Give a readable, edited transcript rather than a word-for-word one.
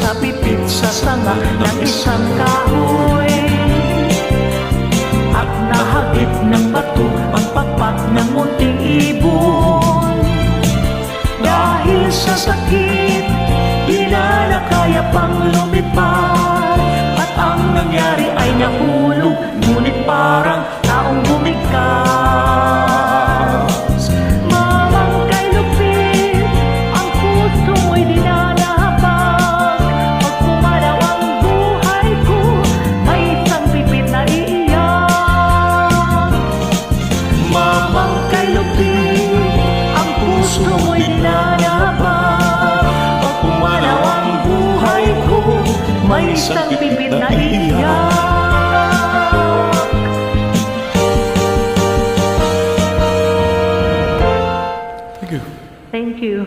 sa pipit sa sanga ng isang kahoy, at nahagip ng bato ang pakpak ng munting ibon. Dahil sa sakit, di na kaya pang lumipad, at ang nangyari ay nahulog, ngunit parang taong bumigkas. Mamang kay Lupit, ang puso mo'y dinanabag. Pag pumanaw ang buhay ko, may isang pipit na iiyak. Mamang kay Lupit, ang puso mo'y dinanabag. Pag pumanaw ang buhay ko, may isang pipit na iiyak. Thank you. Thank you.